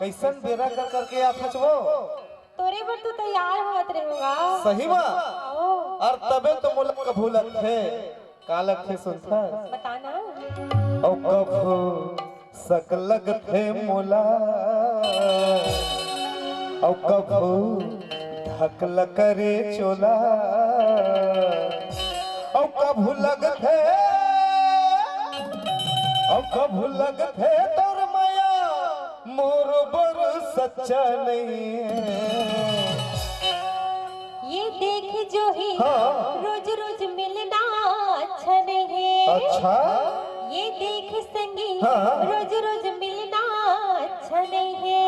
कैसन बेरा कर करके आत हचवो तोरे पर तू तैयार होत रहेगा। सही बा और तबे तो मुलक कबूलत है कालक थे सुनता बताना। ओ कभू सकलग थे मोला ओ कभू धकल करे चोला ओ कभू लग थे ओ कभू लग थे तोर माया मोर बर सच्चा नहीं है। ये देख जो ही हाँ। रोज रोज मिलना अच्छा नहीं है। अच्छा ये देख संगी हाँ। रोज रोज मिलना अच्छा नहीं है।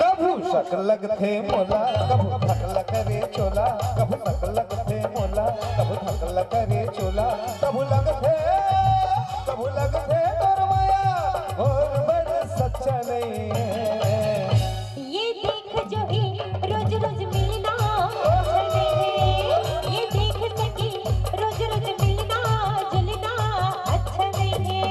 कभू शकलग थे मोला कभू धकल करे चोला कभू शकलग थे मोला कभू धकल करे चोला कभू लग थे तोर माया और बड़ सच्चा नहीं है। ये देख जो ही रोज रोज मिलना अच्छा नहीं है। ये देख संगी रोज रोज मिलना जुलना अच्छा नहीं है।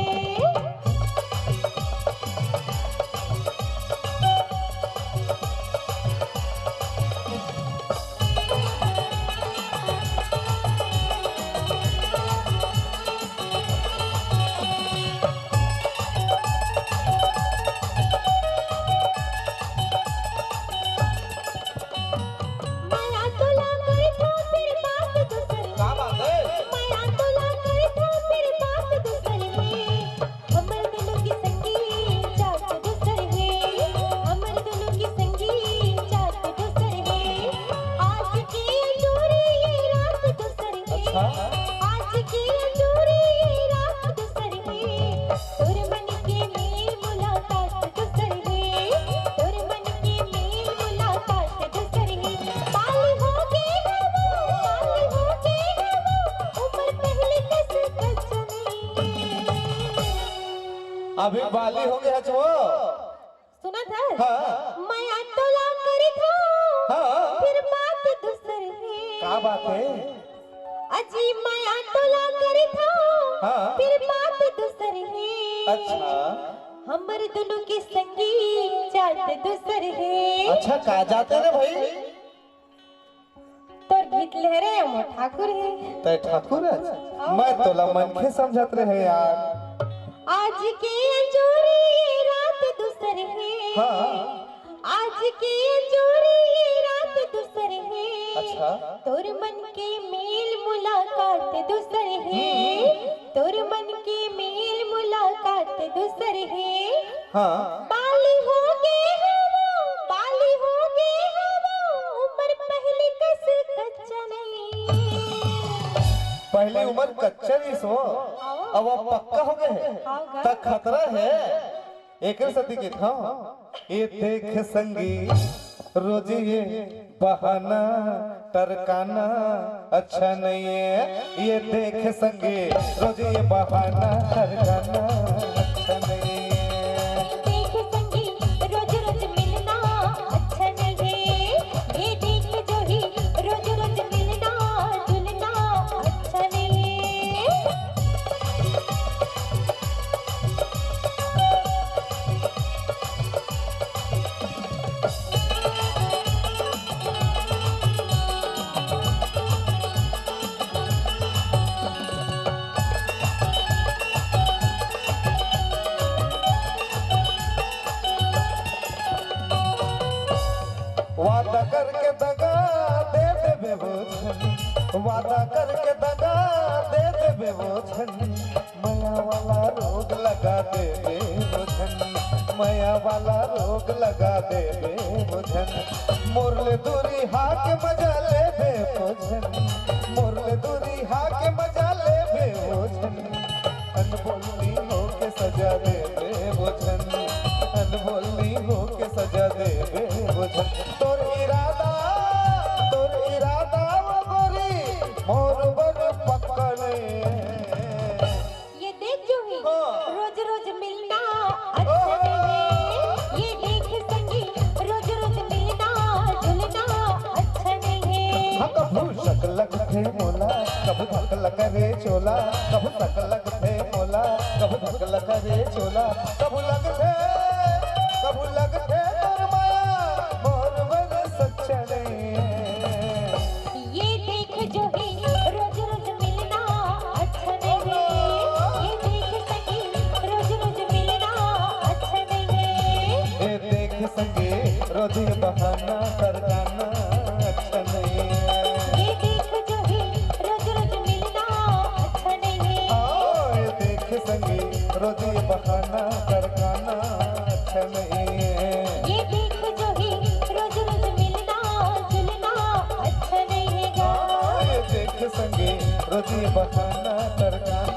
माया तोला करे था फिर बात दूसरी। क्या बात है माया तोला करे था फिर बात दूसरी है। हमर दोनों की संगी चाट दूसरी है। हमर दोनों की संगी चाट दूसरी है। आज की अधूरी ये रात दूसरी है। आज की अधूरी ये रात दूसरी है। तोर मन के मेल मुलाकात दूसरी है। तोर मन के मेल मुलाकात दूसरी है। बाली हो गए हैं वो उम्र पहले कैसे कचनी। अभी बाली हो गया जो सुना था हाँ। माया तोला करे था हाँ। फिर बात दूसरी है। क्या बात है अजी माया तोला करे था हाँ। फिर बात दूसरी है। अच्छा हमर दोनों की संगी जात दूसरी है। अच्छा कहा जाते रे भाई तोर गीत लहरे अमो ठाकुर है। तय ठाकुर है मैं तोला मन के समझत रहे यार। आज के अंजूरी ये रात दूसरी है। हाँ। आज के अंजूरी ये रात दूसरी है। अच्छा तोर मन के मेल मुलाकात दूसरी है। तोर मन के मेल मुलाकात दूसरी है। हाँ बाली हो गए हैं बाली हो गए हैं उम्र पहले कस कच्चा नहीं। पहले उम्र कच्चा नहीं सो अब वो पक्का हो गए हैं तक खतरा है एक सती के था ये देख संगी रोज ये बहाना टरकाना अच्छा नहीं है। ये देख संगी रोज ये बहाना टरकाना अच्छा नहीं है। देख संगी रोज रोज मिलना अच्छा नहीं है। ये देख जो ही रोज रोज मिलना जुलना अच्छा नहीं है। वादा करके दगा दे देबे वो छन वादा करके दगा दे देबे वो छन माया वाला रोग लगा देबे वो छन माया वाला रोग लगा देबे वो छन मोरले दूरी हाके मजा लेबे वो छन मोरले दूरी हाके मजा लेबे वो छन अनबोलनी होके सजा देबे वो छन अनबोलनी होके सजा देबे वो छन तोर इरादा वो गोरी मोर बर पकड़े। ये देख जो ही रोज रोज मिलना अच्छा नहीं है। ये देख संगी रोज रोज मिलना जुलना अच्छा नहीं है। हाँ कभू शकलग थे मोला कभू धकल करे चोला कभू शकलग थे मोला कभू धकल करे चोला कभू लग थे तोर रोज ये बहाना करना अच्छा नहीं है। ये देख जो है रोज रोज मिलना अच्छा नहीं है। हाँ, ये देख संगी रोज ये बहाना करना अच्छा नहीं है। ये देख जो है रोज रोज मिलना जुलना अच्छा नहीं है। हाँ, ये देख संगी रोज ये बहाना करना